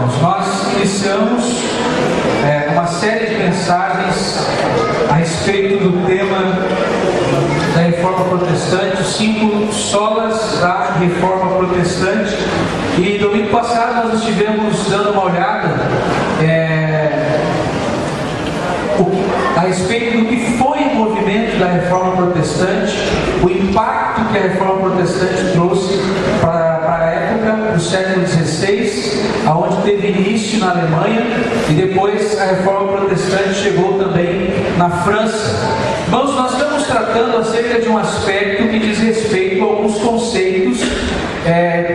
irmãos, nós iniciamos uma série de mensagens a respeito do tema da Reforma Protestante, os 5 solas da Reforma Protestante. E domingo passado nós estivemos dando uma olhada a respeito do que foi o movimento da Reforma Protestante, o impacto que a Reforma Protestante trouxe para a época do século XVI, aonde teve início na Alemanha, e depois a Reforma Protestante chegou também na França. Irmãos, nós estamos tratando acerca de um aspecto que diz respeito a alguns conceitos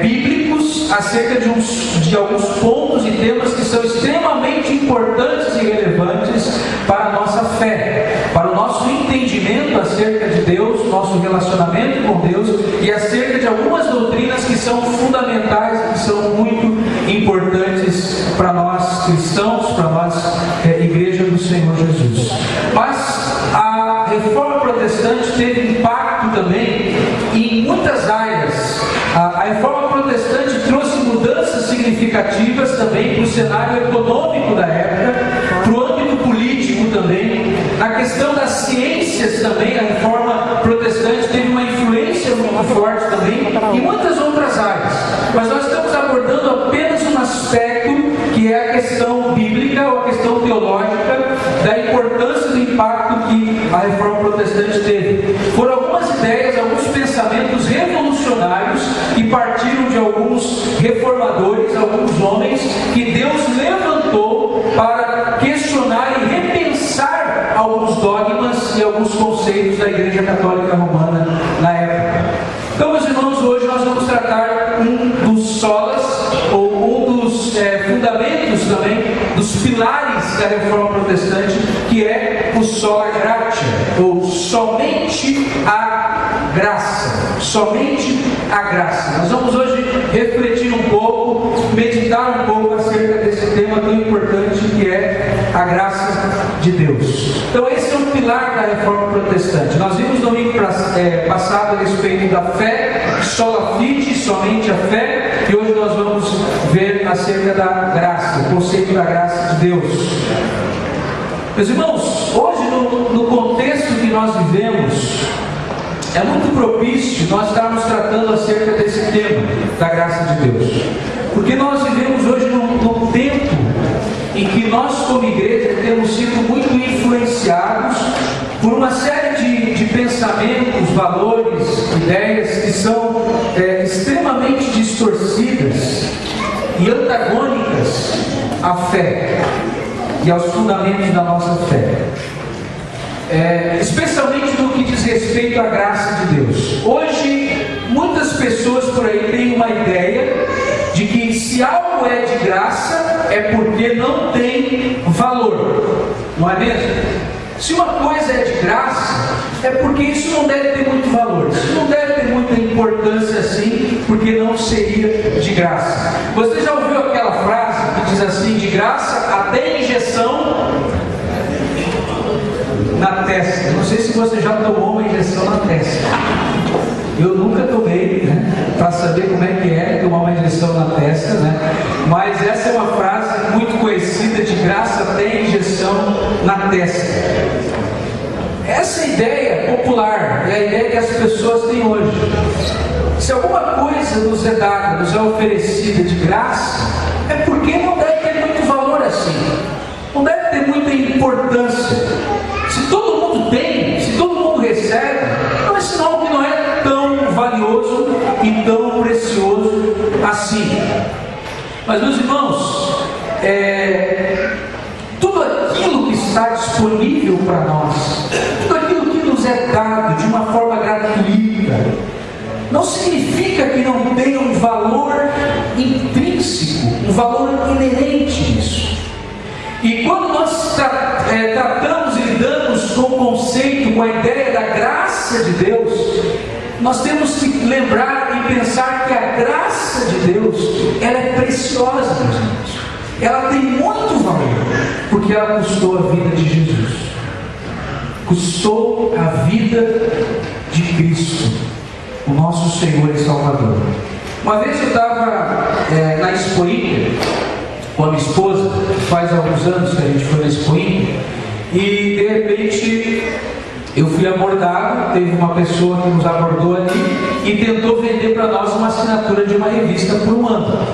bíblicos, acerca de alguns pontos e temas que são extremamente importantes e relevantes para a nossa fé, para o nosso entendimento acerca de Deus, nosso relacionamento com Deus, e acerca de algumas doutrinas que são fundamentais, que são muito importantes para nós cristãos, para nós, Igreja do Senhor Jesus. Mas a Reforma Protestante teve impacto também em muitas áreas. A Reforma Protestante trouxe mudanças significativas também para o cenário econômico da época, para o âmbito político também, na questão das ciências também. A Reforma Protestante teve uma influência muito forte também em muitas outras áreas, mas nós estamos abordando apenas um aspecto que é a questão bíblica ou a questão teológica da importância do impacto que a Reforma Protestante teve. Foram algumas ideias, alguns pensamentos revolucionários que partiram de alguns reformadores, alguns homens que Deus levantou para questionar e repensar alguns dogmas e alguns conceitos da Igreja Católica Romana na época. Então, meus irmãos, hoje nós vamos tratar um dos solas, ou um dos fundamentos também, dos pilares da Reforma Protestante, que é o sola gratia, ou somente a graça. Somente a graça. Nós vamos hoje refletir um pouco, meditar um pouco acerca desse tema tão importante que é a graça de Deus. Então esse é um pilar da Reforma Protestante. Nós vimos no domingo passado a respeito da fé, sola fide, somente a fé, e hoje nós vamos ver acerca da graça, o conceito da graça de Deus. Meus irmãos, hoje no contexto que nós vivemos, é muito propício nós estarmos tratando acerca desse tema da graça de Deus, porque nós vivemos hoje num tempo em que nós como igreja temos sido muito influenciados por uma série de pensamentos, valores, ideias que são extremamente distorcidas e antagônicas à fé e aos fundamentos da nossa fé. Especialmente no que diz respeito à graça de Deus. Hoje, muitas pessoas por aí têm uma ideia de que se algo é de graça, é porque não tem valor, não é mesmo? Se uma coisa é de graça, é porque isso não deve ter muito valor, isso não deve ter muita importância assim, porque não seria de graça. Você já ouviu aquela frase que diz assim: de graça até injeção na testa? Não sei se você já tomou uma injeção na testa. Eu nunca tomei, né, para saber como é que é tomar uma injeção na testa, né? Mas essa é uma frase muito conhecida: de graça até injeção na testa. Essa ideia popular é a ideia que as pessoas têm hoje. Se alguma coisa nos é dada, nos é oferecida de graça, é porque não deve ter muito valor assim, não deve ter muita importância. Se todo mundo tem, se todo mundo recebe, não é sinal que não é tão valioso e tão precioso assim. Mas, meus irmãos, tudo aquilo que está disponível para nós, tudo aquilo que nos é dado de uma forma gratuita, não significa que não tenha um valor intrínseco, um valor inerente nisso. E quando nós tratamos e lidamos com o conceito, com a ideia da graça de Deus, nós temos que lembrar e pensar que a graça de Deus, ela é preciosa, meus irmãos. Ela tem muito valor, porque ela custou a vida de Jesus, custou a vida de Cristo, o nosso Senhor e Salvador. Uma vez eu estava na Expo Inter, com a minha esposa, faz alguns anos que a gente foi na Expo Inter, e de repente eu fui abordado, teve uma pessoa que nos abordou ali e tentou vender para nós uma assinatura de uma revista por um ano.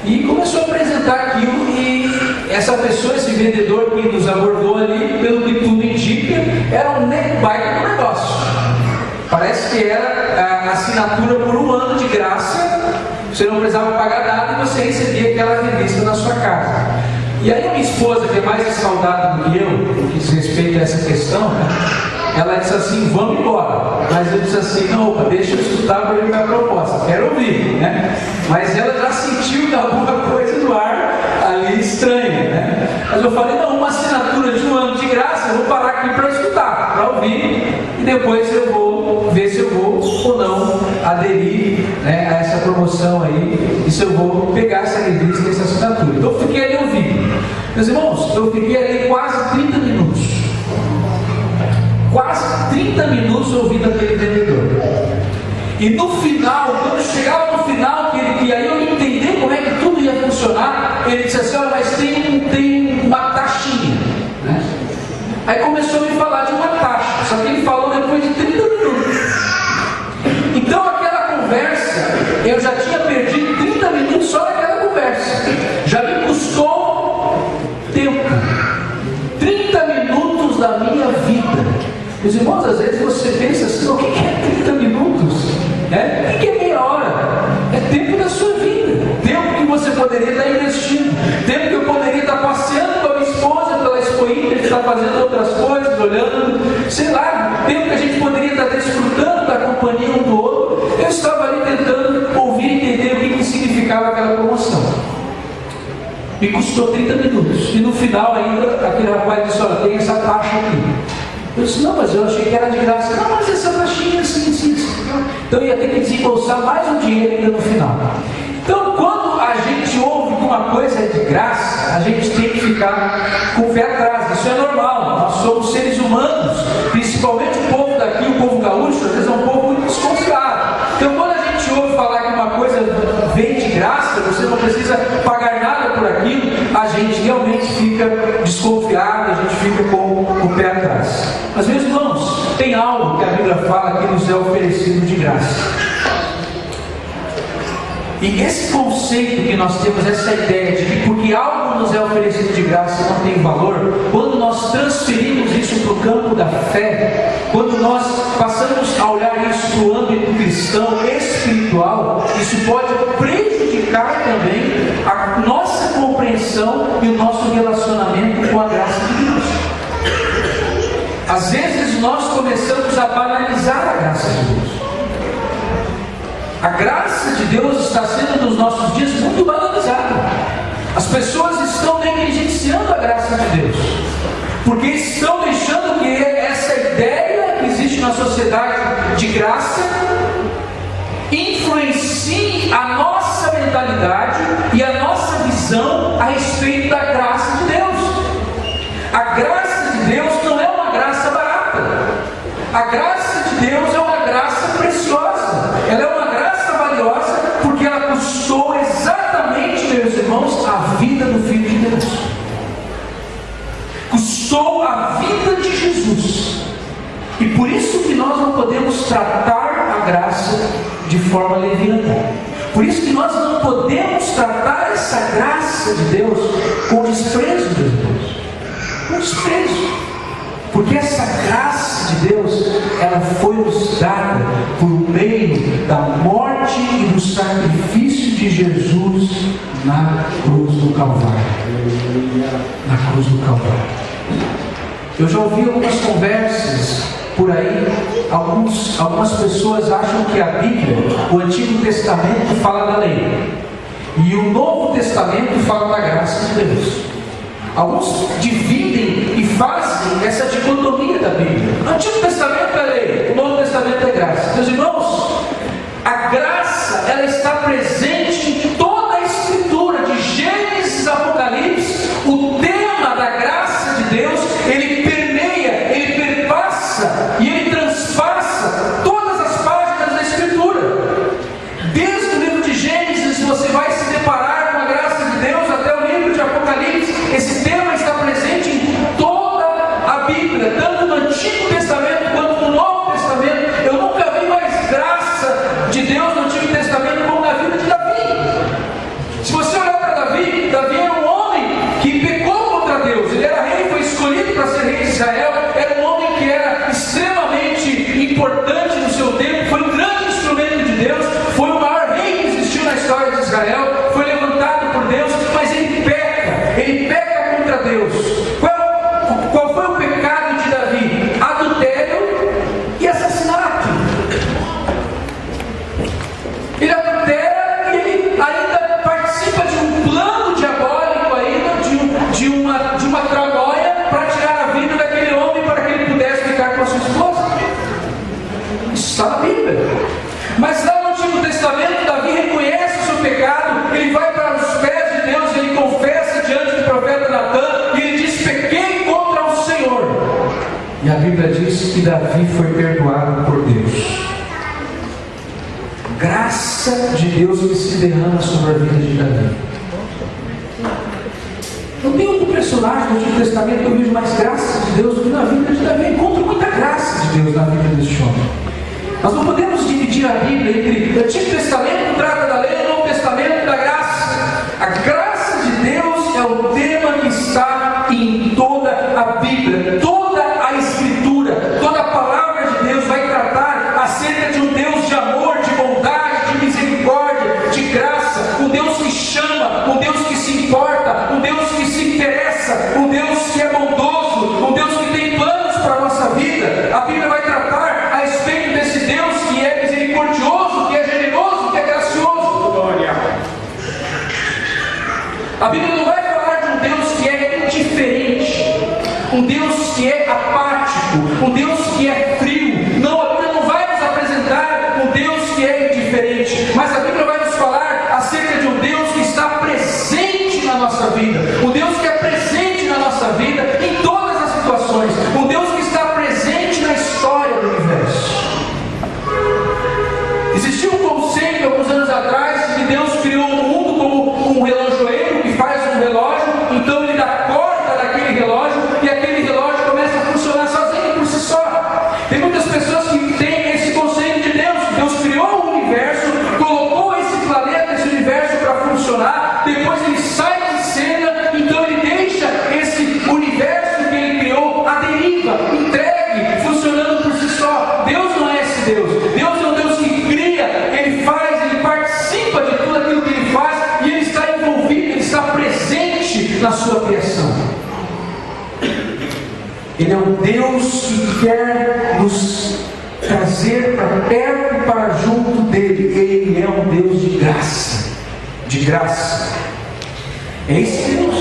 E começou a apresentar aquilo, e essa pessoa, esse vendedor que nos abordou ali, pelo que tudo indica, era um baita do negócio. Parece que era a assinatura por um ano de graça, você não precisava pagar nada e você recebia aquela revista na sua casa. E aí a minha esposa, que é mais escaldada do que eu, no que diz respeito a essa questão, né, ela disse assim, vamos embora. Mas eu disse assim, não, opa, deixa eu escutar para ver a proposta, quero ouvir, né? Mas ela já sentiu que alguma coisa no ar ali estranha, né? Mas eu falei, não, uma assinatura de um ano de graça, eu vou parar aqui para escutar, para ouvir, e depois eu vou ver se eu vou ou não aderir, né, a essa promoção aí, e se eu vou pegar essa revista e essa assinatura. Então eu fiquei ali ouvindo. Meus irmãos, eu fiquei ali quase 30 minutos. Quase 30 minutos ouvindo aquele vendedor. E no final, quando chegava no final, que aí eu ia entender como é que tudo ia funcionar, ele disse assim, olha, mas tem uma taxinha, né? Aí começou a me falar de uma taxa, só que ele falou depois de 30 minutos. Então aquela conversa, eu já tinha perdido 30 minutos só naquela conversa. Já me custou tempo. 30 minutos da minha vida. Meus irmãos, às vezes você pensa assim, o que é 30 minutos? O que é meia hora? É tempo da sua vida. Tempo que você poderia estar investindo. Tempo que eu poderia estar passeando com a minha esposa pela Expo Inter, estar fazendo outras coisas, olhando, sei lá, tempo que a gente poderia estar desfrutando da companhia um do outro. Eu estava ali tentando ouvir e entender o que significava aquela promoção. Me custou 30 minutos. E no final ainda, aquele rapaz disse, olha, tem essa taxa aqui. Eu disse, não, mas eu achei que era de graça. Não, mas essa taxinha, sim. Então eu ia ter que desembolsar mais um dinheiro ainda no final. Então, quando a gente ouve que uma coisa é de graça, a gente tem que ficar com o pé atrás. Isso é normal. Nós somos seres humanos, principalmente o povo daqui, o povo gaúcho, às vezes é um povo muito desconfiado. Então, quando a gente ouve falar que uma coisa vem de graça, você não precisa pagar nada por aquilo, a gente realmente fica desconfiado, a gente fica com o pé atrás. Mas, meus irmãos, tem algo que a Bíblia fala que nos é oferecido de graça. E esse conceito que nós temos, essa ideia de que porque algo nos é oferecido de graça não tem valor, quando nós transferimos isso para o campo da fé, quando nós passamos a olhar isso para o âmbito cristão, espiritual, isso pode prejudicar também a nossa compreensão e o nosso relacionamento com a graça de Deus. Às vezes nós começamos a banalizar a graça de Deus. A graça de Deus está sendo nos nossos dias muito banalizada. As pessoas estão negligenciando a graça de Deus, porque estão deixando que essa ideia que existe na sociedade de graça influencie a nossa mentalidade e a nossa visão a respeito da graça de Deus. A graça de Deus não é uma graça barata. A graça de Deus é uma graça preciosa. Ela é uma graça valiosa porque ela custou exatamente, meus irmãos, a vida do Filho de Deus. Custou a vida de Jesus. E por isso que nós não podemos tratar a graça de forma leviana. Por isso que nós não podemos tratar essa graça de Deus com desprezo, meus irmãos. Com desprezo. Porque essa graça de Deus, ela foi nos dada por meio da morte e do sacrifício de Jesus na cruz do Calvário. Na cruz do Calvário. Eu já ouvi algumas conversas por aí, algumas pessoas acham que a Bíblia, o Antigo Testamento, fala da lei, e o Novo Testamento fala da graça de Deus. Alguns dividem e fazem essa dicotomia da Bíblia. O Antigo Testamento é lei, o Novo Testamento é graça. Meus irmãos, a graça, ela está presente em toda a Escritura, de Gênesis a Apocalipse. O tema da graça de Deus, ele permeia, ele perpassa e ele transpassa todas as páginas da Escritura. Desde o livro de Gênesis, você vai se deparar com a graça de Deus até o que Davi foi perdoado por Deus. Graça de Deus que se derrama sobre a vida de Davi. Não tem outro personagem do Antigo Testamento que eu vejo mais graça de Deus do que na vida de Davi. Eu encontro muita graça de Deus na vida deste homem. Nós não podemos dividir a Bíblia entre o Antigo Testamento, trata da lei, e o Novo Testamento, da graça. A graça de Deus é o tema que está em toda a Bíblia. Toda a Escritura, toda a palavra de Deus vai tratar acerca de um Deus de amor, de bondade, de misericórdia, de graça. Um Deus que chama, um Deus que se importa, um Deus que se interessa, um Deus que é bondoso, um Deus que tem planos para a nossa vida. A Bíblia vai tratar a respeito desse Deus que é misericordioso, que é generoso, que é gracioso. Glória. A Bíblia não vai falar de um Deus que é indiferente, um Deus que é apático, um Deus que é frio. Não, a Bíblia não vai nos apresentar um Deus que é indiferente, mas a Bíblia vai nos falar acerca de um Deus que está presente na nossa vida, um Deus que é presente na nossa vida em todas as situações, um Deus que está presente na história do universo. Existiu um conceito alguns anos atrás que Deus criou o mundo como um relojoeiro que faz um relógio, então ele dá corda naquele relógio e aquele relógio começa a funcionar sozinho por si só. Tem muitas pessoas que têm esse conceito de Deus. Deus criou o universo, colocou esse planeta, esse universo para funcionar, depois ele sai de cena, então ele deixa esse universo que ele criou à deriva, entregue, funcionando por si só. Deus não é esse Deus. Deus é um Deus que cria, ele faz, ele participa de tudo aquilo que ele faz e ele está envolvido, ele está presente na sua criação. Ele é um Deus que quer nos trazer para perto e para junto dele. Ele é um Deus de graça. De graça. É esse Deus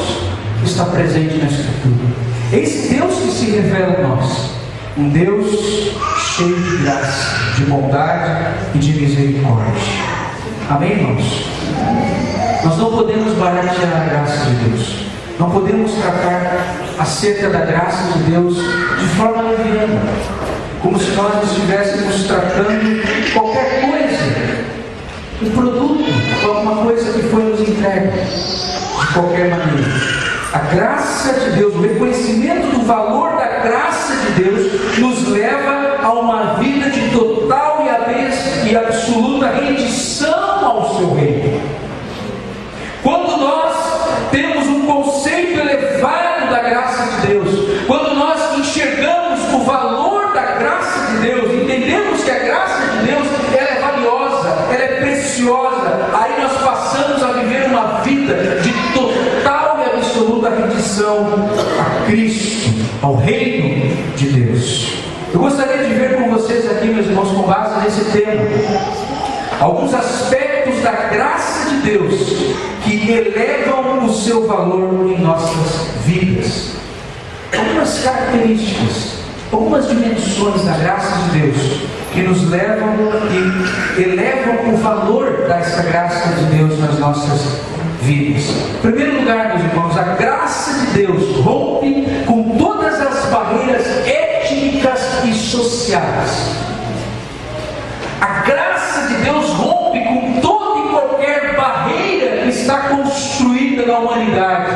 que está presente na Escritura. É esse Deus que se revela a nós. Um Deus cheio de graça, de bondade e de misericórdia. Amém, irmãos? Nós não podemos baratear a graça de Deus. Não podemos tratar acerca da graça de Deus de forma leviana, como se nós estivéssemos tratando qualquer coisa, um produto, alguma coisa que foi nos entregue, de qualquer maneira. A graça de Deus, o reconhecimento do valor da graça de Deus, nos leva a uma vida de total e absoluta rendição ao seu reino. Quando nós temos um conceito elevado da graça de Deus, quando nós enxergamos o valor da graça de Deus, entendemos que a graça de Deus ela é valiosa, ela é preciosa, aí nós passamos a viver uma vida de total e absoluta rendição a Cristo, ao reino de Deus. Eu gostaria de ver com vocês aqui, meus irmãos, com base nesse tema, alguns aspectos da graça de Deus que elevam o seu valor em nossas vidas. Algumas características, algumas dimensões da graça de Deus que nos levam e elevam o valor dessa graça de Deus nas nossas vidas. Em primeiro lugar, meus irmãos, a graça de Deus rompe com todas as barreiras étnicas e sociais. A graça de Deus rompe com toda e qualquer barreira que está construída na humanidade,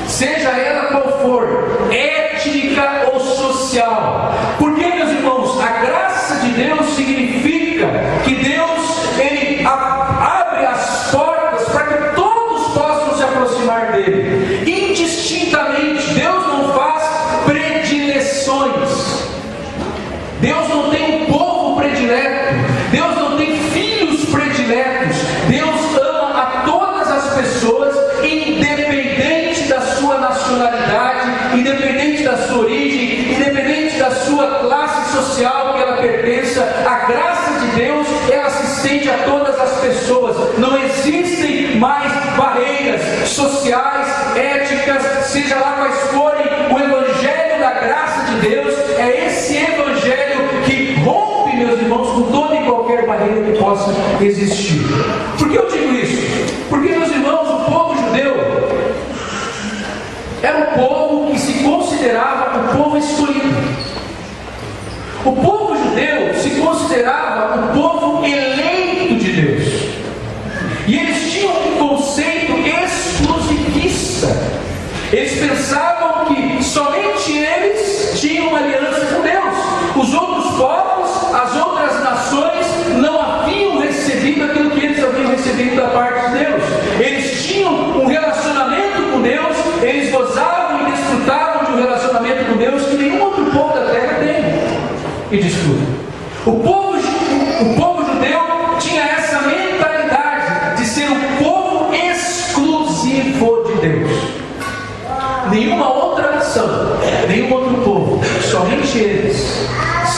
seja ela qual for, étnica ou social. Porque, meus irmãos, a graça de Deus significa que Deus ele abre as portas para que todos possam se aproximar dele, indistintamente. Deus não faz predileções. Deus não tem um povo predileto. Deus não tem filhos prediletos. Deus ama a todas as pessoas, independente da sua nacionalidade, independente da sua origem, independente da sua classe social que ela pertença. A graça de Deus, ela se estende a todas as pessoas. Não existem mais barreiras sociais, éticas, seja lá quais forem. O Evangelho da graça de Deus é esse Evangelho que rompe, meus irmãos, com toda e qualquer barreira que possa existir. Por que eu digo isso? Porque, meus irmãos, o povo judeu era um povo que se considerava o povo escolhido. da parte de Deus. Eles tinham um relacionamento com Deus, eles gozavam e desfrutavam de um relacionamento com Deus que nenhum outro povo da terra tem e desfruta. O povo judeu tinha essa mentalidade de ser um povo exclusivo de Deus. Nenhuma outra nação, nenhum outro povo, somente eles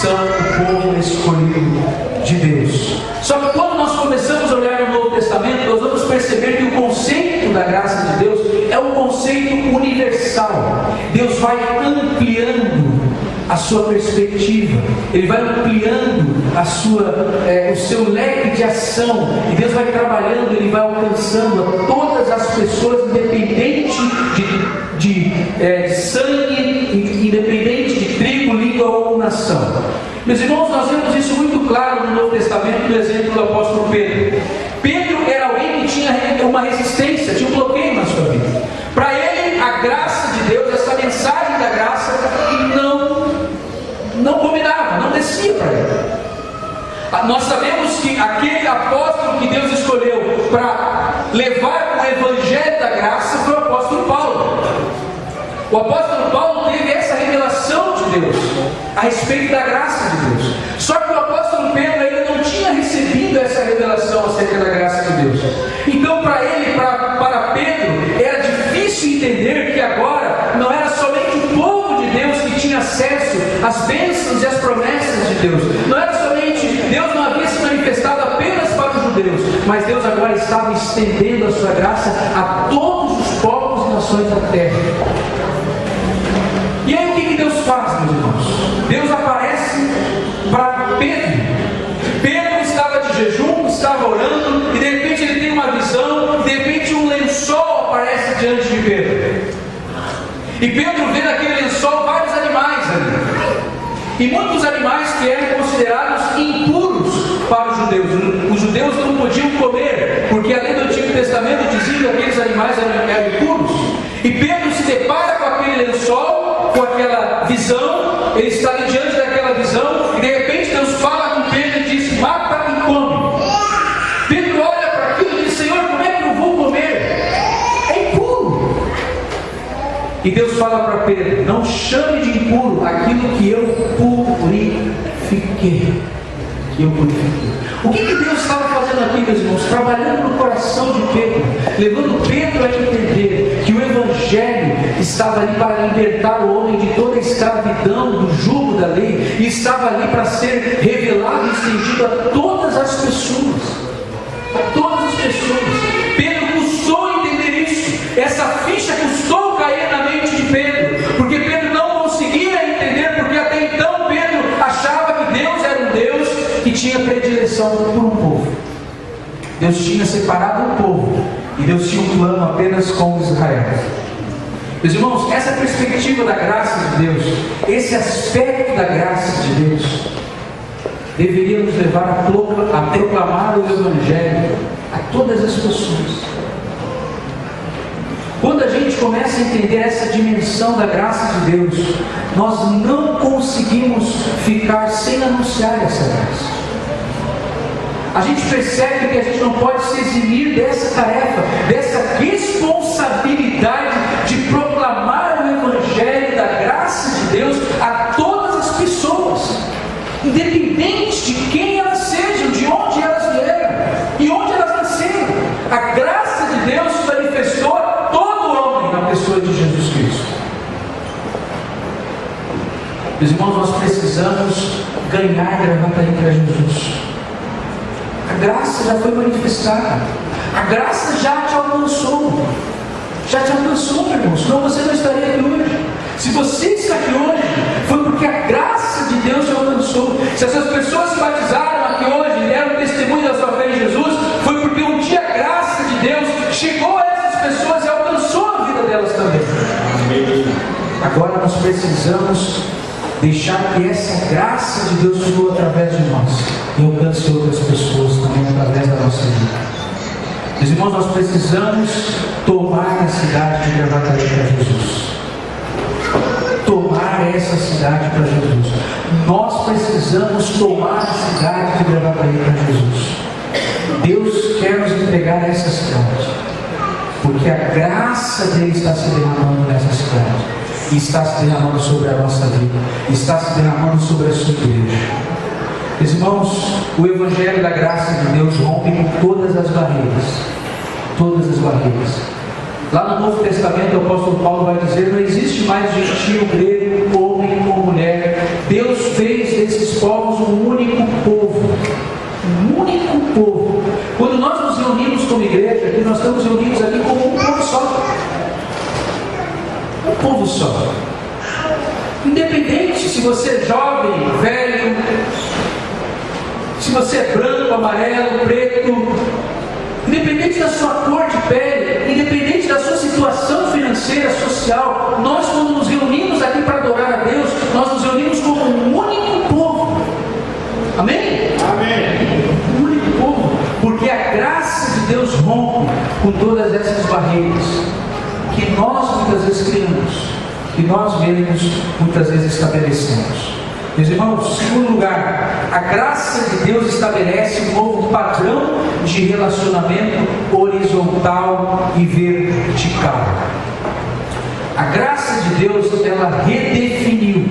são o povo escolhido de Deus. Só que quando nós começamos a olhar no Novo Testamento, nós vamos perceber que o conceito da graça de Deus é um conceito universal. Deus vai ampliando a sua perspectiva, Ele vai ampliando o seu leque de ação, e Deus vai trabalhando, Ele vai alcançando a todas as pessoas, independente de sangue, independente de tribo, língua ou nação. Meus irmãos, nós vemos isso muito claro no Novo Testamento, no exemplo do apóstolo Pedro. Pedro era alguém que tinha uma resistência, tinha um bloqueio na sua vida. Para ele, a graça de Deus, essa mensagem da graça, não combinava, não descia para ele. Nós sabemos que aquele apóstolo que Deus escolheu para levar o evangelho da graça foi o apóstolo Paulo. O apóstolo Paulo teve essa revelação de Deus a respeito da graça de Deus. Só que o apóstolo Pedro ainda não tinha recebido essa revelação acerca da graça de Deus. Então para Pedro era difícil entender que agora não era somente o povo de Deus que tinha acesso às bênçãos e às promessas de Deus. Não era somente, Deus não havia se manifestado apenas para os judeus, mas Deus agora estava estendendo a sua graça a todos os povos e nações da terra. E aí o que Deus faz, meus irmãos? Deus aparece para Pedro. Pedro estava de jejum, estava orando, e de repente ele tem uma visão, de repente um lençol aparece diante de Pedro. E Pedro vê naquele lençol vários animais ali. E muitos animais que eram considerados impuros para os judeus. Os judeus não podiam comer, porque a lei do Antigo Testamento dizia que aqueles animais eram impuros. E Pedro se depara com aquele lençol, com aquela visão, ele está ali diante daquela visão, e de repente Deus fala com Pedro e diz: mata e come. Pedro olha para aquilo e diz: Senhor, como é que eu vou comer? É impuro. E Deus fala para Pedro: não chame de impuro aquilo que eu purifiquei. O que Deus estava fazendo aqui, meus irmãos? Trabalhando no coração de Pedro, levando Pedro a entender que o Evangelho estava ali para libertar o homem de toda a escravidão, do jugo da lei, e estava ali para ser revelado e estendido a todas as pessoas. A todas as pessoas. Pedro custou entender isso. Essa ficha custou cair na mente de Pedro, porque Pedro não conseguia entender, porque até então Pedro achava que Deus era um Deus que tinha predileção por um povo. Deus tinha separado um povo, e Deus tinha um plano apenas com Israel. Meus irmãos, essa perspectiva da graça de Deus, esse aspecto da graça de Deus, deveria nos levar a proclamar o Evangelho a todas as pessoas. Quando a gente começa a entender essa dimensão da graça de Deus, nós não conseguimos ficar sem anunciar essa graça. A gente percebe que a gente não pode se eximir dessa tarefa, dessa responsabilidade de proclamar o Evangelho da graça de Deus a todas as pessoas, independente de quem elas sejam, de onde elas vieram e onde elas nasceram. A graça de Deus se manifestou a todo homem na pessoa de Jesus Cristo. Meus irmãos, nós precisamos ganhar Gravataí para Jesus. A graça já foi manifestada. A graça já te alcançou. Já te alcançou, meu irmão. Senão você não estaria aqui hoje. Se você está aqui hoje, foi porque a graça de Deus te alcançou. Se essas pessoas se batizaram aqui hoje e deram testemunho da sua fé em Jesus, foi porque um dia a graça de Deus chegou a essas pessoas e alcançou a vida delas também. Agora nós precisamos deixar que essa graça de Deus flua através de nós e alcance outras pessoas também através da nossa vida. Meus irmãos, nós precisamos tomar a cidade de Gravataí para Jesus. Tomar essa cidade para Jesus. Nós precisamos tomar a cidade de Gravataí para Jesus. Deus quer nos entregar pegar essa cidade, porque a graça dele está se derramando nessa cidade, e está se derramando sobre a nossa vida, está se derramando sobre a sua igreja. Meus irmãos, o Evangelho da graça de Deus rompe com todas as barreiras, todas as barreiras. Lá no Novo Testamento, o apóstolo Paulo vai dizer: não existe mais gentio, grego, homem ou mulher. Deus fez desses povos um único povo. Um único povo. Quando nós nos reunimos como igreja, aqui nós estamos reunidos aqui como um povo só. Um povo só. Independente se você é jovem, velho, se você é branco, amarelo, preto, independente da sua cor de pele, independente da sua situação financeira, social, nós, quando nos reunimos aqui para adorar a Deus, nós nos reunimos como um único povo. Amém? Amém. Um único povo, porque a graça de Deus rompe com todas essas barreiras que nós muitas vezes criamos, que nós mesmos muitas vezes estabelecemos. Meus irmãos, em segundo lugar, a graça de Deus estabelece um novo padrão de relacionamento horizontal e vertical. A graça de Deus, ela redefiniu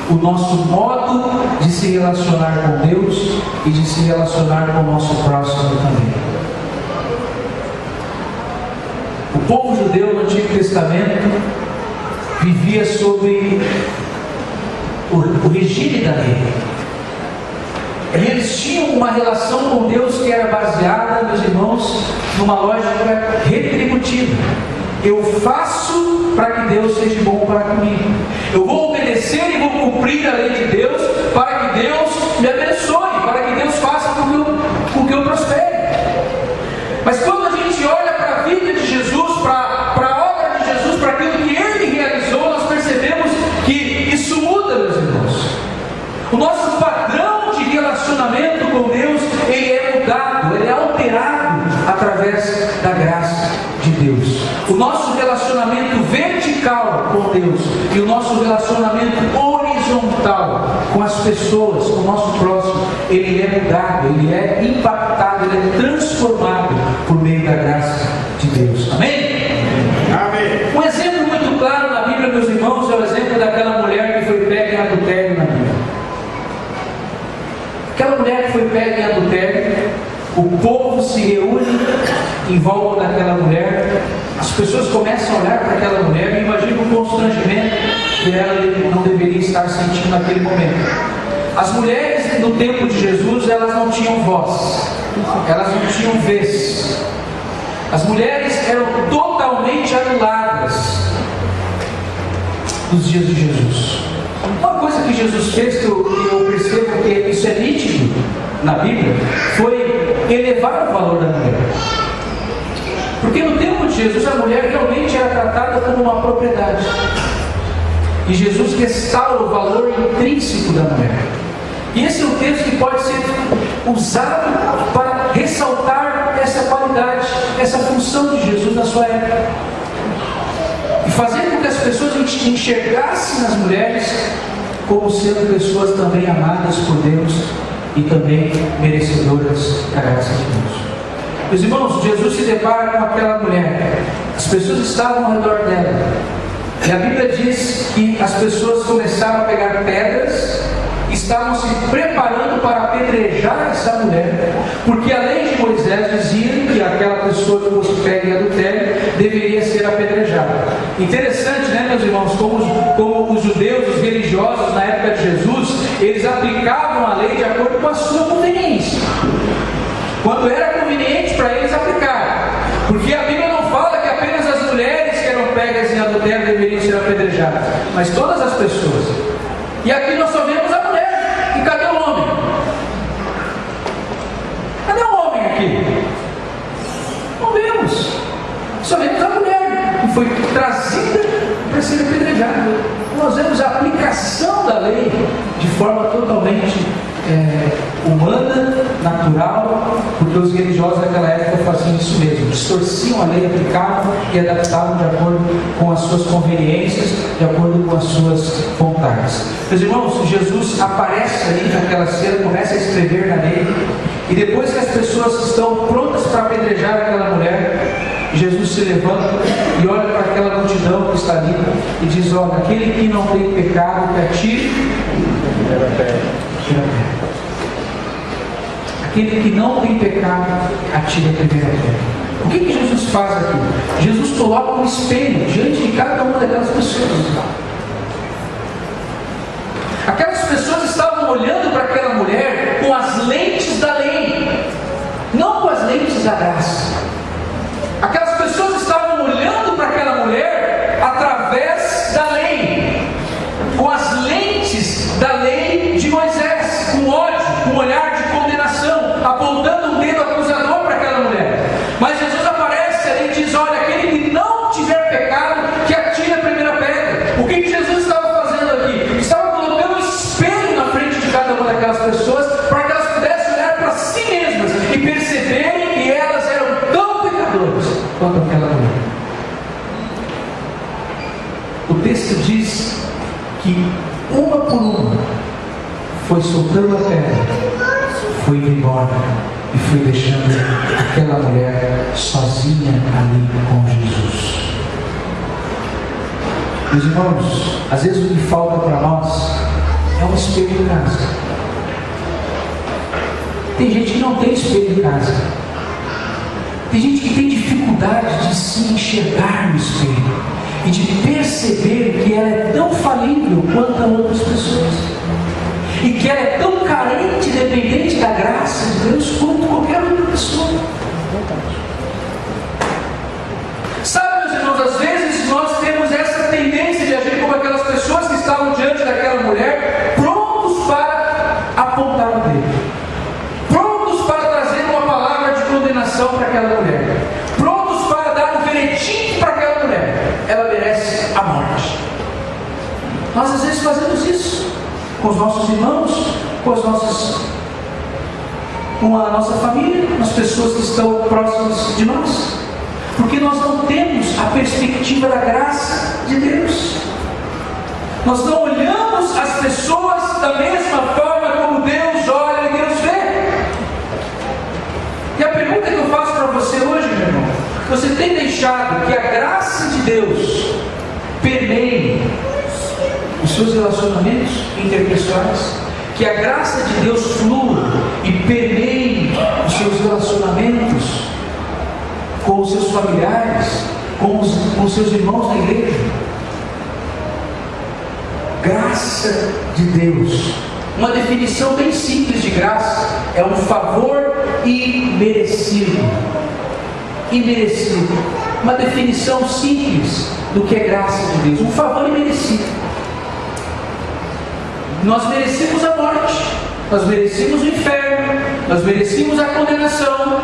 o nosso modo de se relacionar com Deus e de se relacionar com o nosso próximo também. O povo judeu no Antigo Testamento vivia sob o regime da lei. Eles tinham uma relação com Deus que era baseada, meus irmãos, numa lógica retributiva. Eu faço para que Deus seja bom para comigo. Eu vou obedecer e vou cumprir a lei de Deus para que Deus me abençoe, para que Deus faça com que eu prospere. Mas quando a gente olha para a vida de Jesus, para a obra de Jesus, para aquilo que Ele realizou, nós percebemos que isso muda, meus irmãos. O nosso padrão de relacionamento com Deus, ele é mudado, ele é alterado através da graça de Deus. O nosso relacionamento vertical com Deus e o nosso relacionamento horizontal com as pessoas, com o nosso próximo, ele é mudado, ele é impactado, ele é transformado por meio da graça de Deus. Amém? Amém. Um exemplo muito claro na Bíblia, meus irmãos, é o exemplo daquela mulher que foi pega em adultério na Bíblia. Aquela mulher que foi pega em adultério, o povo se reúne em volta daquela mulher, as pessoas começam a olhar para aquela mulher e imaginam o constrangimento que ela não deveria estar sentindo naquele momento. As mulheres no tempo de Jesus, elas não tinham voz, elas não tinham vez. As mulheres eram totalmente anuladas nos dias de Jesus. Uma coisa que Jesus fez, que eu percebo que isso é nítido na Bíblia, foi elevar o valor da mulher. Porque no tempo de Jesus a mulher realmente era tratada como uma propriedade. E Jesus restaura o valor intrínseco da mulher. E esse é um texto que pode ser usado para ressaltar essa qualidade, essa função de Jesus na sua época. E fazer com que as pessoas enxergassem as mulheres como sendo pessoas também amadas por Deus e também merecedoras da graça de Deus. Meus irmãos, Jesus se depara com aquela mulher. As pessoas estavam ao redor dela. E a Bíblia diz que as pessoas começaram a pegar pedras, estavam se preparando para apedrejar essa mulher, porque a lei de Moisés dizia que aquela pessoa que fosse pega em adultério deveria ser apedrejada. Interessante, né, meus irmãos, como os judeus, os religiosos na época de Jesus, eles aplicavam a lei de acordo com a sua conveniência. Quando era conveniente para eles aplicar, porque a Bíblia não fala que apenas as mulheres que eram pegas em adultério deveriam ser apedrejadas, mas todas as pessoas. E aqui nós só vemos a mulher. E cadê o homem? Cadê o homem aqui? Não vemos. Só vemos a mulher que foi trazida para ser apedrejada. Nós vemos a aplicação da lei de forma totalmente humana, natural, porque os religiosos daquela época faziam isso mesmo, distorciam a lei, aplicavam e adaptavam de acordo com as suas conveniências, de acordo com as suas vontades. Meus irmãos, Jesus aparece ali naquela cena, começa a escrever na lei, e depois que as pessoas estão prontas para para apedrejar aquela mulher. Jesus se levanta e olha para aquela multidão que está ali e diz: olha, aquele que não tem pecado, que atire a pedra. Aquele que não tem pecado, atire a primeira pedra. O que Jesus faz aqui? Jesus coloca um espelho diante de cada uma daquelas pessoas. Aquelas pessoas estavam olhando para aquela mulher com as lentes da lei, não com as lentes da graça. Aquelas pessoas estavam olhando para aquela mulher através da lei, com as lentes da lei de Moisés, com ódio, com olhar de condenação, apontando um dedo acusador para aquela mulher. Mas Jesus aparece ali e diz: olha, aquele que não tiver pecado, que atire a primeira pedra. O que Jesus estava fazendo aqui? Estava colocando um espelho na frente de cada uma daquelas pessoas, para que elas pudessem olhar para si mesmas e perceberem que elas eram tão pecadoras quanto aquela mulher. O texto diz que uma por uma foi soltando a pedra, foi indo embora e foi deixando aquela mulher sozinha ali com Jesus. Meus irmãos, às vezes o que falta para nós é um espelho em casa. Tem gente que não tem espelho em casa. Tem gente que tem dificuldade de se enxergar no espelho e de perceber que ela é tão falível quanto as outras pessoas, e que ela é tão carente, dependente da graça de Deus quanto qualquer outra pessoa. Sabe, meus irmãos, às vezes nós temos essa tendência de agir como aquelas pessoas que estavam diante daquela mulher, prontos para apontar o dedo, prontos para trazer uma palavra de condenação para aquela mulher, prontos para dar um veredicto para aquela mulher: ela merece a morte. Nós às vezes fazemos isso com os nossos irmãos, com a nossa família, com as pessoas que estão próximas de nós, porque nós não temos a perspectiva da graça de Deus. Nós não olhamos as pessoas da mesma forma como Deus olha e Deus vê. E a pergunta que eu faço para você hoje, meu irmão: você tem deixado que a graça de Deus permeie os seus relacionamentos interpessoais? Que a graça de Deus flua e permeie os seus relacionamentos com os seus familiares, com os seus irmãos na igreja? Graça de Deus. Uma definição bem simples de graça é um favor imerecido. Imerecido. Uma definição simples do que é graça de Deus: um favor imerecido. Nós merecemos a morte, nós merecemos o inferno, nós merecemos a condenação,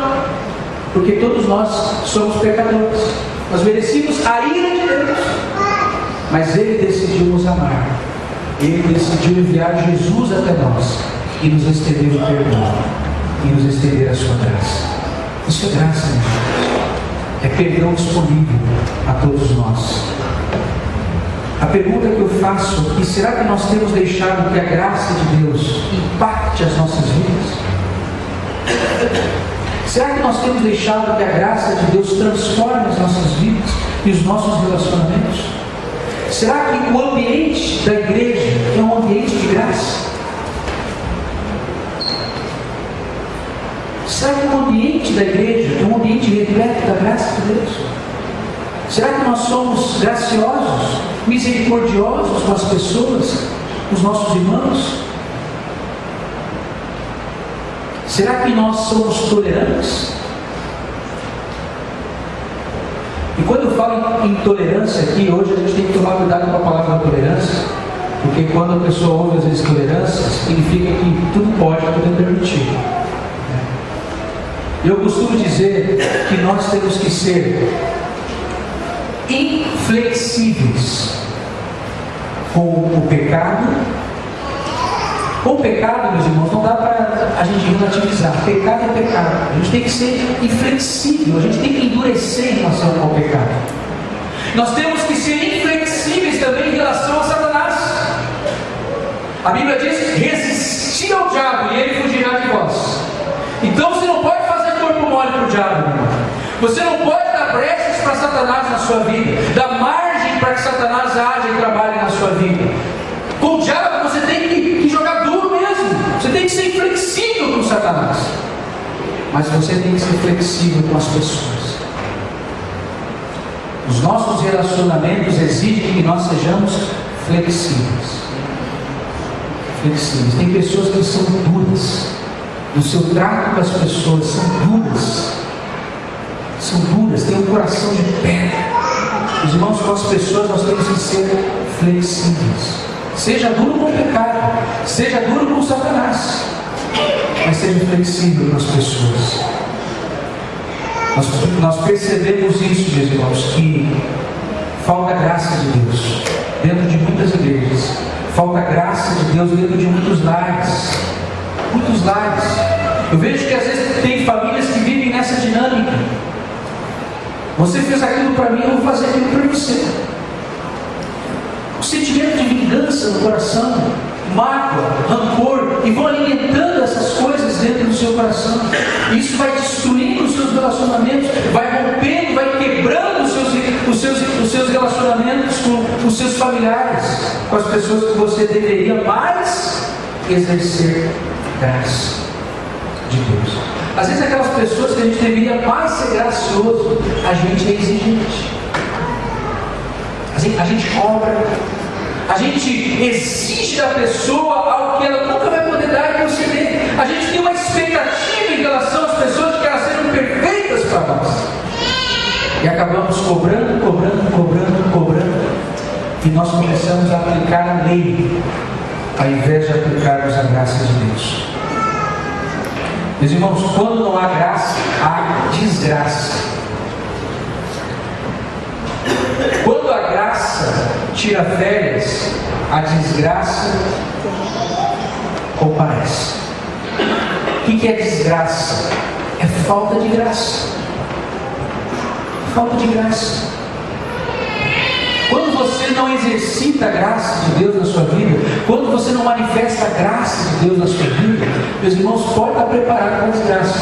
porque todos nós somos pecadores. Nós merecemos a ira de Deus, mas Ele decidiu nos amar. Ele decidiu enviar Jesus até nós e nos estender o perdão e nos estender a sua graça. Isso é graça, meu Deus. É perdão disponível a todos nós. A pergunta que eu faço aqui: será que nós temos deixado que a graça de Deus impacte as nossas vidas? Será que nós temos deixado que a graça de Deus transforme as nossas vidas e os nossos relacionamentos? Será que o ambiente da igreja é um ambiente de graça? Será que o ambiente da igreja é um ambiente repleto da graça de Deus? Será que nós somos graciosos, misericordiosos com as pessoas, com os nossos irmãos? Será que nós somos tolerantes? E quando eu falo em tolerância aqui, hoje a gente tem que tomar cuidado com a palavra tolerância, porque quando a pessoa ouve às vezes tolerância, significa que tudo pode, tudo é permitido. Eu costumo dizer que nós temos que ser inflexíveis com o pecado. Com o pecado, meus irmãos, não dá para a gente relativizar. Pecado é pecado. A gente tem que ser inflexível, a gente tem que endurecer em relação ao pecado. Nós temos que ser inflexíveis também em relação a Satanás. A Bíblia diz: resisti ao diabo e ele fugirá de vós. Então você não pode fazer corpo mole para o diabo. Você não pode dar brechas para Satanás na sua vida, dar margem para que Satanás haja e trabalhe na sua vida. Com o diabo você tem que jogar duro mesmo, você tem que ser inflexível com Satanás, mas você tem que ser flexível com as pessoas. Os nossos relacionamentos exigem que nós sejamos flexíveis. Tem pessoas que são duras, no seu trato com as pessoas, são duras, têm um coração de pedra. Os irmãos, com as pessoas nós temos que ser flexíveis. Seja duro com o pecado, seja duro com Satanás, mas seja flexível com as pessoas. Nós percebemos isso, meus irmãos, que falta graça de Deus dentro de muitas igrejas, falta graça de Deus dentro de muitos lares. Eu vejo que às vezes tem famílias que vivem nessa dinâmica. Você fez aquilo para mim, eu vou fazer aquilo para você. O sentimento de vingança no coração, mágoa, rancor, e vão alimentando essas coisas dentro do seu coração. E isso vai destruindo os seus relacionamentos, vai rompendo, vai quebrando os seus relacionamentos com os seus familiares, com as pessoas que você deveria mais exercer graça de Deus. Às vezes aquelas pessoas que a gente deveria mais ser gracioso, a gente é exigente. A gente cobra, a gente exige da pessoa algo que ela nunca vai poder dar e conceder. A gente tem uma expectativa em relação às pessoas de que elas sejam perfeitas para nós. E acabamos cobrando, e nós começamos a aplicar a lei, ao invés de aplicarmos a graça de Deus. Meus irmãos, quando não há graça, há desgraça. Quando a graça tira férias, a desgraça comparece. O que é desgraça? É falta de graça. Falta de graça. Quando você não exercita a graça de Deus na sua vida, quando você não manifesta a graça de Deus na sua vida, meus irmãos, pode estar preparado para a desgraça.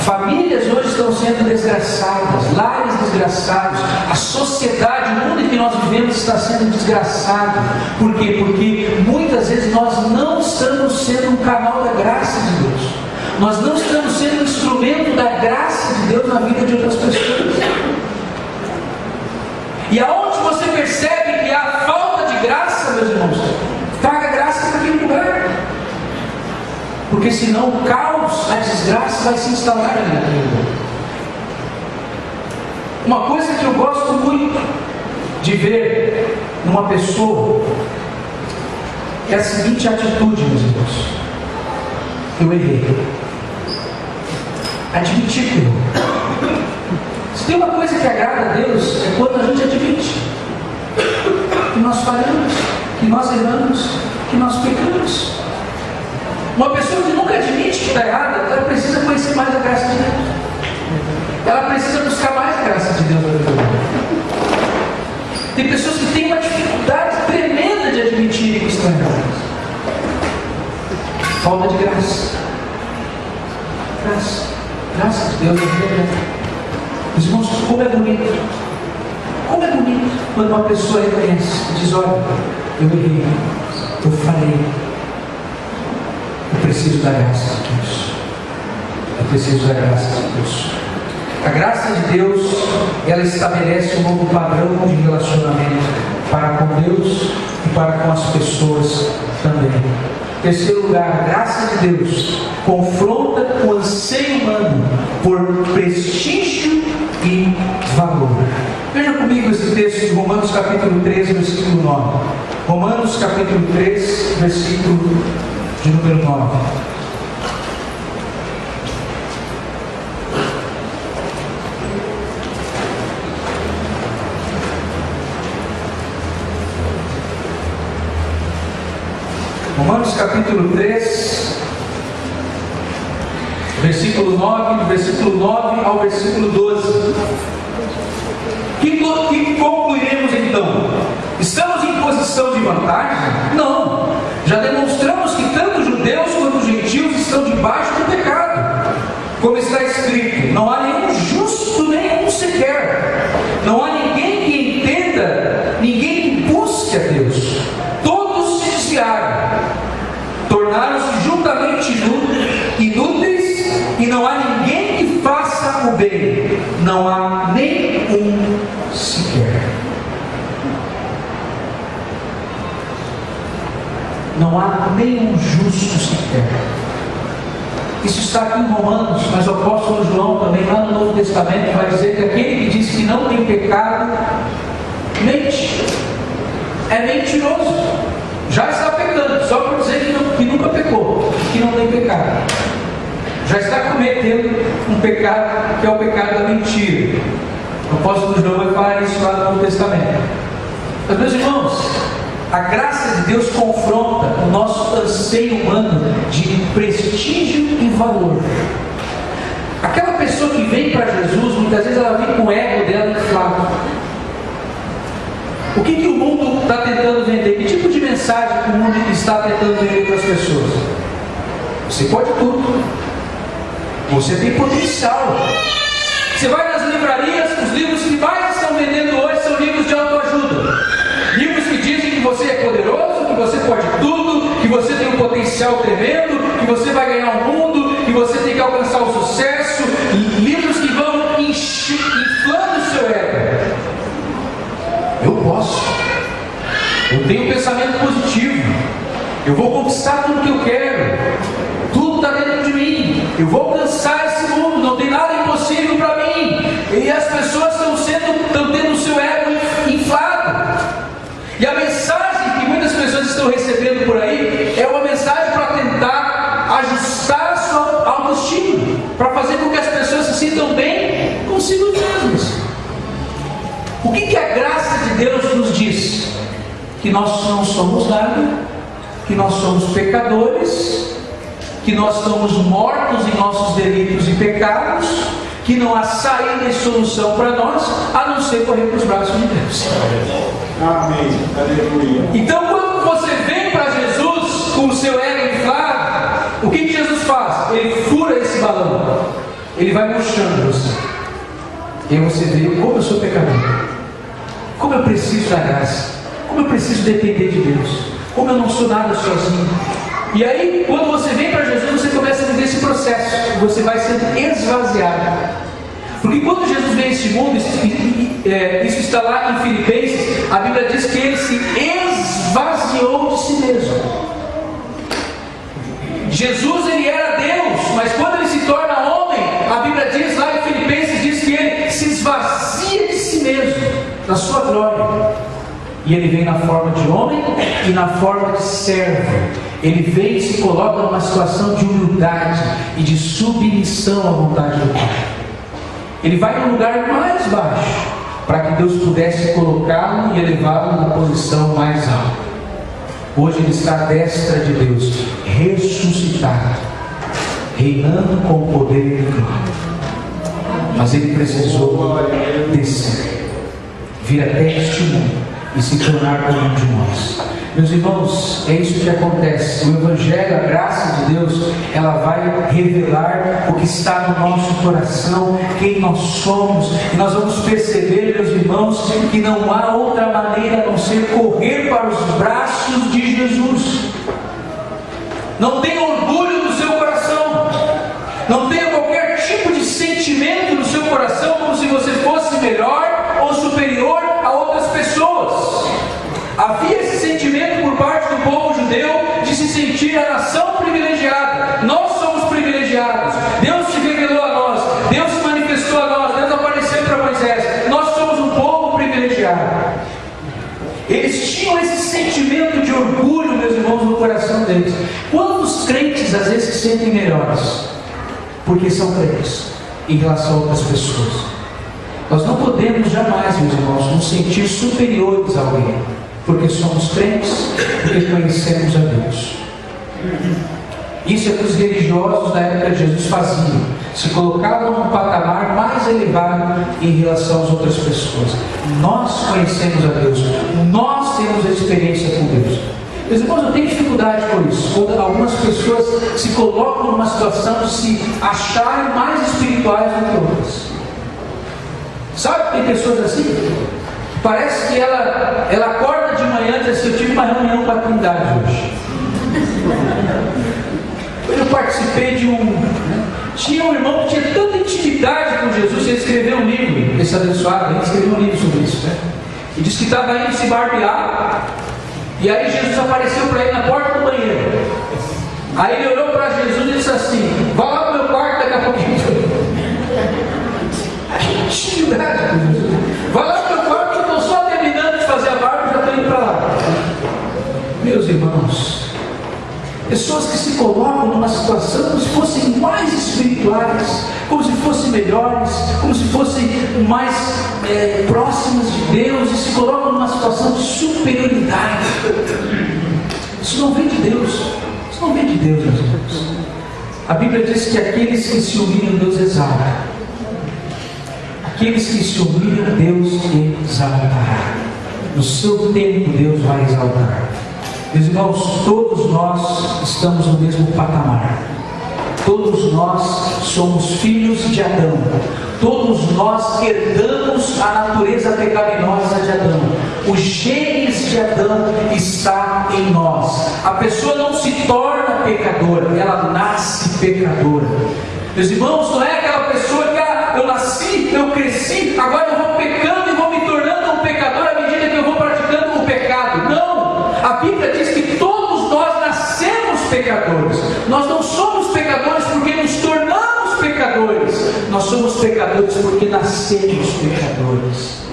Famílias hoje estão sendo desgraçadas, lares desgraçados, a sociedade, o mundo em que nós vivemos está sendo desgraçado. Por quê? Porque muitas vezes nós não estamos sendo um canal da graça de Deus. Nós não estamos sendo um instrumento da graça de Deus na vida de outras pessoas. E aonde você percebe que há falta de graça, meus irmãos, traga graça para aquele lugar. Porque senão o caos, a desgraça vai se instalar ali naquele lugar. Uma coisa que eu gosto muito de ver numa pessoa é a seguinte atitude, meus irmãos: eu errei. Admitir que errou. Se tem uma coisa que agrada a Deus, é quando a gente admite que nós falhamos, que nós erramos, que nós pecamos. Uma pessoa que nunca admite que está errada, ela precisa conhecer mais a graça de Deus. Ela precisa buscar mais a graça de Deus na vida dela. Tem pessoas que têm uma dificuldade tremenda de admitir que estão erradas. Falta de graça. Graça de Deus na vida dela. Os irmãos, como é bonito quando uma pessoa reconhece e diz: olha, eu errei, eu falhei, eu preciso da graça de Deus. Eu preciso da graça de Deus. A graça de Deus, ela estabelece um novo padrão de relacionamento para com Deus e para com as pessoas também. Em terceiro lugar, a graça de Deus confronta o anseio humano por prestígio e valor. Veja comigo esse texto de Romanos capítulo 3, versículo 9. Romanos capítulo 3, versículo de número 9. Romanos capítulo 3, versículo 9, do versículo 9 ao versículo 12. Que concluiremos então? Estamos em posição de vantagem? Não. Já demonstramos que tanto judeus quanto gentios estão debaixo do pecado. Como está escrito: não há nenhum justo, nenhum sequer. Não há ninguém que entenda, ninguém que busque a Deus. Todos se desviaram, tornaram-se juntamente inúteis, e não há ninguém que faça o bem. Não há nem um sequer. Não há nenhum justo sequer. Isso está aqui em Romanos, mas o apóstolo João também, lá no Novo Testamento, vai dizer que aquele que diz que não tem pecado, mente, é mentiroso, já está pecando, só por dizer que nunca pecou, que não tem pecado, já está cometendo um pecado que é o pecado da mentira. O apóstolo João vai falar isso lá no Novo Testamento. Mas, meus irmãos, a graça de Deus confronta o nosso anseio humano de prestígio e valor. Aquela pessoa que vem para Jesus, muitas vezes ela vem com o ego dela inflado. O que o mundo está tentando vender? Que tipo de mensagem que o mundo está tentando vender para as pessoas? Você pode tudo. Você tem potencial. Você vai nas livrarias, os livros que mais estão vendendo hoje são livros de autoajuda. Livros que dizem que você é poderoso, que você pode tudo, que você tem um potencial tremendo, que você vai ganhar o mundo, que você tem que alcançar o sucesso. Livros que vão inflando o seu ego. Eu posso. Eu tenho um pensamento positivo. Eu vou conquistar tudo que eu quero. Tudo está dentro de mim. Eu vou alcançar esse mundo. Não tem nada impossível para mim. E as pessoas estão tendo o seu ego inflado. E a mensagem que muitas pessoas estão recebendo por aí é uma mensagem para tentar ajustar a sua autoestima, para fazer com que as pessoas se sintam bem consigo mesmas. O que a graça de Deus nos diz? Que nós não somos nada, que nós somos pecadores, que nós estamos mortos em nossos delitos e pecados, que não há saída e solução para nós, a não ser correr para os braços de Deus. Amém. Aleluia. Então, quando você vem para Jesus com o seu ego inflado, o que Jesus faz? Ele fura esse balão. Ele vai puxando você. E aí você vê como eu sou pecador, como eu preciso da graça, como eu preciso depender de Deus, como eu não sou nada sozinho. E aí, quando você vem para Jesus, você começa a viver esse processo. Você vai sendo esvaziado. Porque quando Jesus veio a este mundo, isso está lá em Filipenses, a Bíblia diz que ele se esvaziou de si mesmo. Jesus, ele era Deus, mas quando ele se torna homem, a Bíblia diz lá em Filipenses, diz que ele se esvazia de si mesmo, da sua glória. E ele vem na forma de homem e na forma de servo. Ele vem e se coloca numa situação de humildade e de submissão à vontade do Pai. Ele vai no lugar mais baixo, para que Deus pudesse colocá-lo e elevá-lo na posição mais alta. Hoje ele está à destra de Deus, ressuscitado, reinando com poder e glória. Mas ele precisou descer, vir até este mundo e se tornar como um de nós. Meus irmãos, é isso que acontece. O Evangelho, a graça de Deus, ela vai revelar o que está no nosso coração, quem nós somos, e nós vamos perceber, meus irmãos, que não há outra maneira a não ser correr para os braços de Jesus. Não tenha orgulho no seu coração, não tenha qualquer tipo de sentimento no seu coração como se você fosse melhor ou superior a outras pessoas. Havia esse sentimento por parte do povo judeu de se sentir a nação privilegiada. Nós somos privilegiados. Deus se revelou a nós. Deus se manifestou a nós. Deus apareceu para Moisés. Nós somos um povo privilegiado. Eles tinham esse sentimento de orgulho, meus irmãos, no coração deles. Quantos crentes às vezes se sentem melhores? Porque são crentes em relação a outras pessoas. Nós não podemos jamais, meus irmãos, nos sentir superiores a alguém. Porque somos crentes, porque conhecemos a Deus. Isso é que os religiosos da época de Jesus faziam. Se colocavam num patamar mais elevado em relação às outras pessoas. Nós conhecemos a Deus. Nós temos a experiência com Deus. Meus irmãos, eu tenho dificuldade com isso, quando algumas pessoas se colocam numa situação de se acharem mais espirituais do que outras. Sabe que tem pessoas assim? Parece que ela acorda de manhã e diz assim: eu tive uma reunião com a Trindade hoje. Eu participei de tinha um irmão que tinha tanta intimidade com Jesus, ele escreveu um livro, esse abençoado, ele escreveu um livro sobre isso, né? E disse que estava indo se barbear, e aí Jesus apareceu para ele na porta do banheiro. Aí ele olhou para Jesus e disse assim: vai lá para o meu quarto daqui a pouquinho. Que intimidade com Jesus. Vai lá para o meu quarto, eu estou só terminando de fazer a barba e já estou indo para lá. Meus irmãos, pessoas que se colocam numa situação como se fossem mais espirituais, como se fossem melhores, como se fossem mais próximas de Deus, e se colocam numa situação de superioridade. Isso não vem de Deus. Isso não vem de Deus, meus irmãos. A Bíblia diz que aqueles que se humilham, Deus exalta. Aqueles que se humilham, Deus exaltará. No seu tempo, Deus vai exaltar. Meus irmãos, todos nós estamos no mesmo patamar. Todos nós somos filhos de Adão. Todos nós herdamos a natureza pecaminosa de Adão. Os genes de Adão está em nós. A pessoa não se torna pecadora, ela nasce pecadora. Meus irmãos, não é aquela pessoa que eu nasci, eu cresci, agora eu vou pecando e vou me tornando um pecador à medida que eu vou praticando o pecado. Não! A Bíblia diz que todos nós nascemos pecadores. Nós não somos pecadores porque nos tornamos pecadores. Nós somos pecadores porque nascemos pecadores.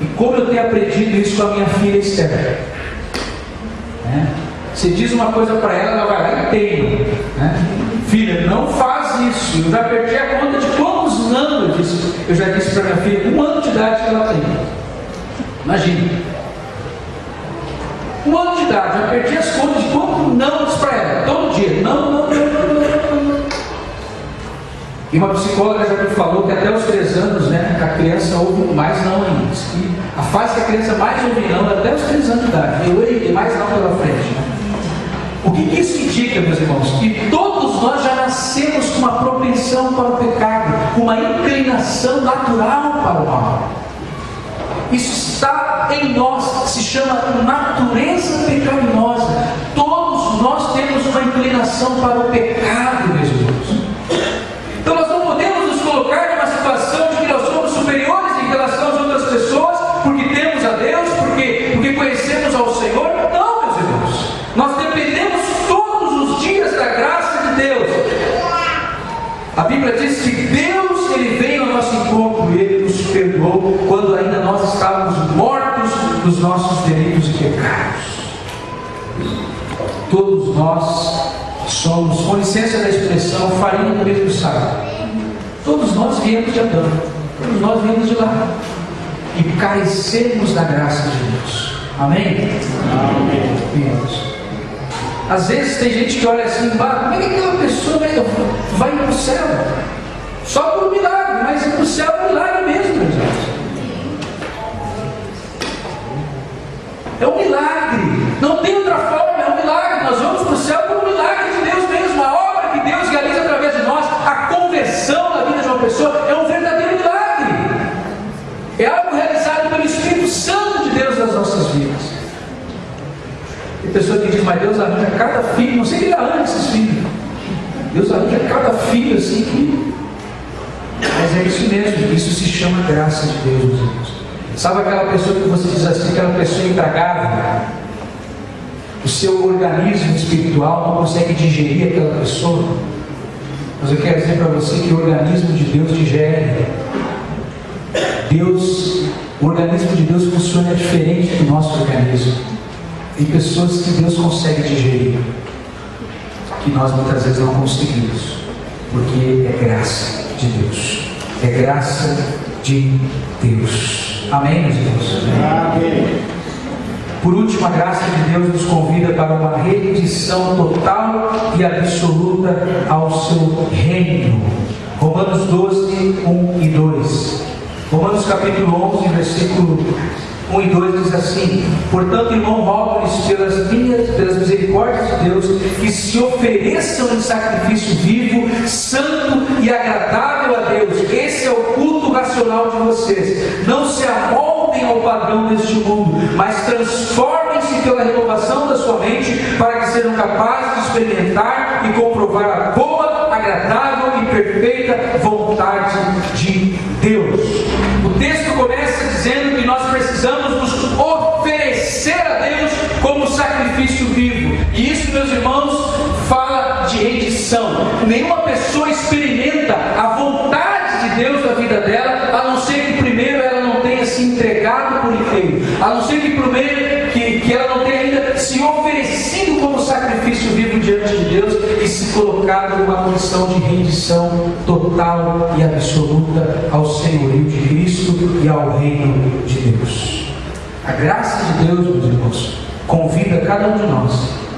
E como eu tenho aprendido isso com a minha filha Esther, você diz uma coisa para ela vai lá e tem, filha, não faz isso. Eu já perdi a conta de quantos anos eu já disse para minha filha, 1 ano de idade que ela tem. Imagina, 1 ano de idade, já perdi as contas de quanto não eu disse para ela, todo dia, não. E uma psicóloga já me falou que até os 3 anos, a criança ouve mais não ainda. Diz que a fase que a criança mais ouve não é até os 3 anos de idade. E mais não pela frente. O que isso indica, meus irmãos? Que todos nós já nascemos com uma propensão para o pecado, com uma inclinação natural para o mal. Isso está em nós, se chama natureza pecaminosa. Todos nós temos uma inclinação para o pecado, meus irmãos. Então nós não podemos nos colocar numa situação de que nós somos superiores em relação às outras pessoas, porque temos a Deus, porque conhecemos ao Senhor. Não, meus irmãos. Nós dependemos todos os dias da graça de Deus. A Bíblia diz que Deus, Ele veio ao nosso encontro e Ele nos perdoou quando ainda nós estávamos mortos dos nossos delitos e pecados. Todos nós somos, com licença da expressão, farinha do mesmo saco. Todos nós viemos de Adão. Todos nós viemos de lá. E carecemos da graça de Deus. Amém? Amém. Às vezes tem gente que olha assim, como é que aquela pessoa vai para o céu? Só por um milagre, mas ir para o céu é um milagre mesmo, meus irmãos. É um milagre. Não tem outra forma, é um milagre. Nós vamos para o céu por um milagre de Deus mesmo. A obra que Deus realiza através de nós, a conversão na vida de uma pessoa, é um verdadeiro milagre. É algo realizado pelo Espírito Santo de Deus nas nossas vidas. Tem pessoa que diz, mas Deus arranja cada filho, não sei que ele arranja esses filhos. Deus arranja cada filho assim que... Mas é isso mesmo, isso se chama graça de Deus, meus irmãos. Sabe aquela pessoa que você diz assim, aquela pessoa intragável? O seu organismo espiritual não consegue digerir aquela pessoa. Mas eu quero dizer para você que o organismo de Deus digere. O organismo de Deus funciona diferente do nosso organismo. Tem pessoas que Deus consegue digerir, que nós muitas vezes não conseguimos, porque é graça de Deus. É graça de Deus. Amém, meus irmãos? Amém. Por último, a graça de Deus nos convida para uma rendição total e absoluta ao seu reino. Romanos 12, 1 e 2. Romanos capítulo 11, versículo 1 e 2 diz assim: portanto, irmão, rogo-lhes pelas misericórdias de Deus, que se ofereçam em sacrifício vivo, santo e agradável a Deus. Esse é o culto racional de vocês. Não se amoldem ao padrão deste mundo, mas transformem-se pela renovação da sua mente, para que sejam capazes de experimentar e comprovar a boa, agradável e perfeita vontade de Deus. O texto começa dizendo que nós precisamos nos oferecer a Deus como sacrifício vivo. E isso, meus irmãos, fala de rendição. Nenhuma pessoa experimenta a vontade de Deus na vida dela, a não ser que primeiro ela não tenha se entregado por inteiro, a não ser que primeiro que ela não tenha ainda se oferecido como sacrifício vivo diante de Deus e se colocado numa condição de rendição total e absoluta ao senhorio de Cristo e ao reino de Deus. A graça de Deus, meus irmãos, convida cada um de nós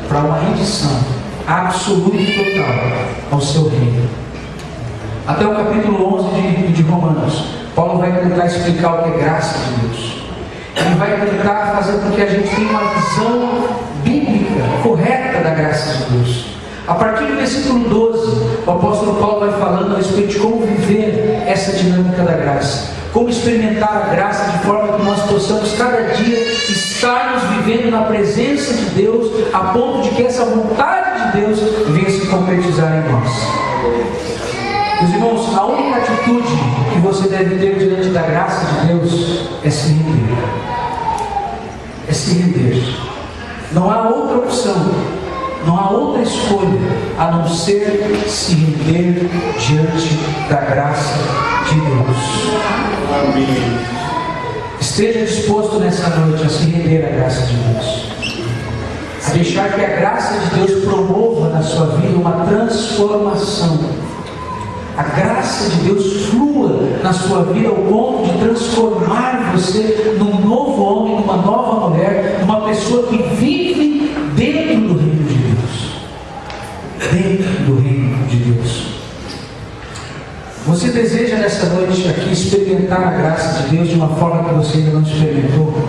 para uma rendição absoluta e total ao seu reino. Até o capítulo 11 de Romanos, Paulo vai tentar explicar o que é graça de Deus. Ele vai tentar fazer com que a gente tenha uma visão bíblica correta da graça de Deus. A partir do versículo 12, o apóstolo Paulo vai falando a respeito de como viver essa dinâmica da graça, como experimentar a graça de forma que nós possamos cada dia estarmos vivendo na presença de Deus, a ponto de que essa vontade de Deus venha se concretizar em nós. Meus irmãos, a única atitude que você deve ter diante da graça de Deus é se render. É se render. Não há outra opção, não há outra escolha a não ser se render diante da graça de Deus. Amém. Esteja disposto nessa noite a se render à graça de Deus, a deixar que a graça de Deus promova na sua vida uma transformação. A graça de Deus flua na sua vida ao ponto de transformar você num novo homem, numa nova mulher, numa pessoa que vive dentro do reino de Deus. Dentro do reino de Deus. Você deseja nessa noite aqui experimentar a graça de Deus de uma forma que você ainda não experimentou?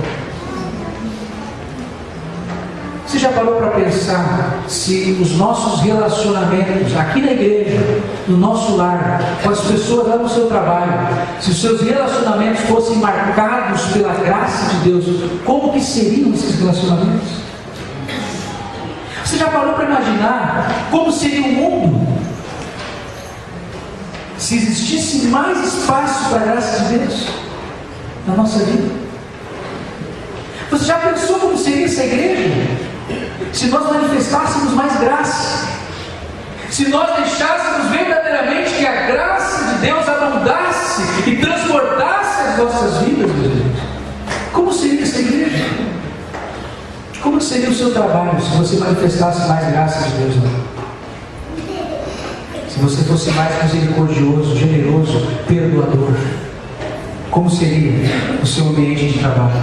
Você já parou para pensar se os nossos relacionamentos aqui na igreja, no nosso lar, com as pessoas lá no seu trabalho, se os seus relacionamentos fossem marcados pela graça de Deus, como que seriam esses relacionamentos? Você já parou para imaginar como seria o mundo se existisse mais espaço para a graça de Deus na nossa vida? Você já pensou como seria essa igreja se nós manifestássemos mais graça? Se nós deixássemos verdadeiramente que a graça de Deus abundasse e transbordasse as nossas vidas, meus irmãos? Como seria essa igreja? Como seria o seu trabalho se você manifestasse mais graça de Deus lá? Se você fosse mais misericordioso, generoso, perdoador? Como seria o seu ambiente de trabalho?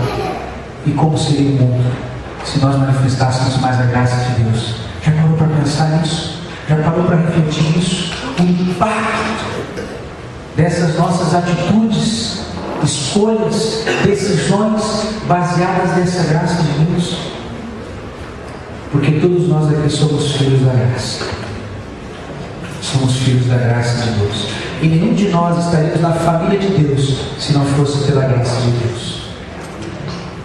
E como seria o mundo se nós manifestássemos mais a graça de Deus? Já parou para pensar nisso? Já parou para refletir nisso? O impacto dessas nossas atitudes, escolhas, decisões baseadas nessa graça de Deus? Porque todos nós aqui somos filhos da graça. Somos filhos da graça de Deus. E nenhum de nós estaríamos na família de Deus se não fosse pela graça de Deus.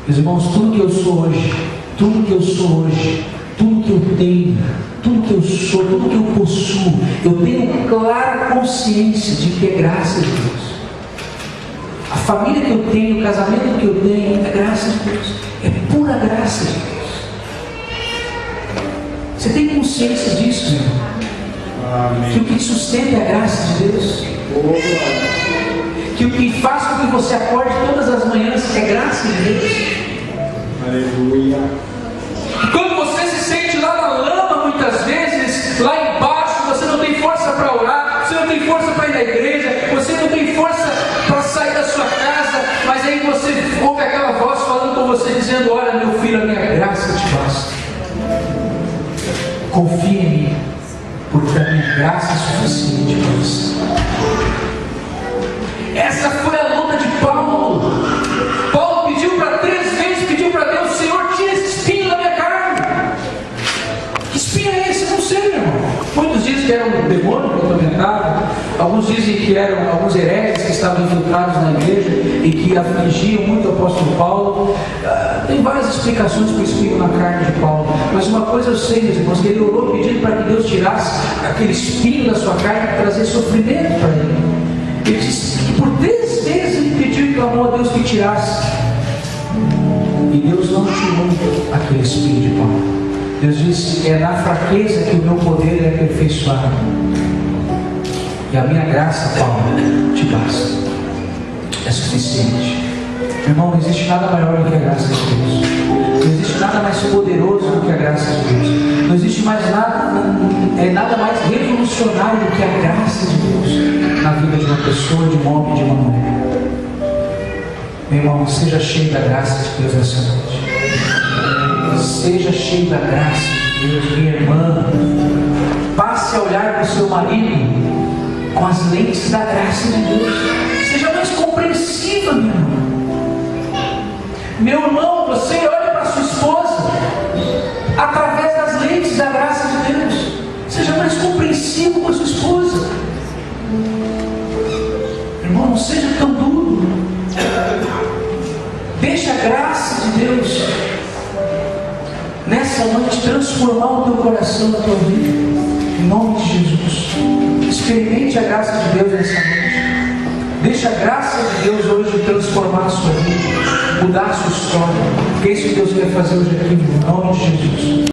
Meus irmãos, tudo que eu sou hoje, tudo que eu sou hoje, tudo que eu tenho, tudo que eu sou, tudo que eu possuo, eu tenho clara consciência de que é graça de Deus. A família que eu tenho, o casamento que eu tenho, é graça de Deus. É pura graça de Deus. Você tem consciência disso, meu irmão? Amém. Que o que sustenta é a graça de Deus. Que o que faz com que você acorde todas as manhãs é graça de Deus. Aleluia. Quando você se sente lá na lama, muitas vezes, lá embaixo, você não tem força para orar, você não tem força para ir na igreja, você não tem força para sair da sua casa, mas aí você ouve aquela voz falando com você, dizendo: olha, meu filho, a minha graça te basta. Confia em mim, porque a minha graça é suficiente para você. Essa foi a luta de Paulo. Paulo pediu para 3 dizem que eram alguns hereges que estavam infiltrados na igreja e que afligiam muito o apóstolo Paulo. Tem várias explicações para o espinho na carne de Paulo, mas uma coisa eu sei, meus irmãos, que ele orou pedindo para que Deus tirasse aquele espinho da sua carne e trazer sofrimento para ele. Ele disse que por 3 vezes ele pediu e clamou a Deus que tirasse, e Deus não tirou aquele espinho de Paulo. Deus disse: é na fraqueza que o meu poder é aperfeiçoado, e a minha graça, Paulo, te basta, é suficiente. Meu irmão, não existe nada maior do que a graça de Deus. Não existe nada mais poderoso do que a graça de Deus. Não existe mais nada mais revolucionário do que a graça de Deus na vida de uma pessoa, de um homem, de uma mulher. Meu irmão, seja cheio da graça de Deus nessa noite. Seja cheio da graça de Deus, minha irmã. Passe a olhar para o seu marido com as lentes da graça de Deus. Seja mais compreensiva, meu irmão. Meu irmão, você olha para sua esposa através das lentes da graça de Deus. Seja mais compreensivo com a sua esposa. Irmão, não seja tão duro. Deixa a graça de Deus nessa noite transformar o teu coração, a tua vida, em nome de Jesus. Experimente a graça de Deus nessa noite. Deixa a graça de Deus hoje transformar a sua vida, mudar a sua história, porque é isso que Deus quer fazer hoje aqui, em nome de Jesus.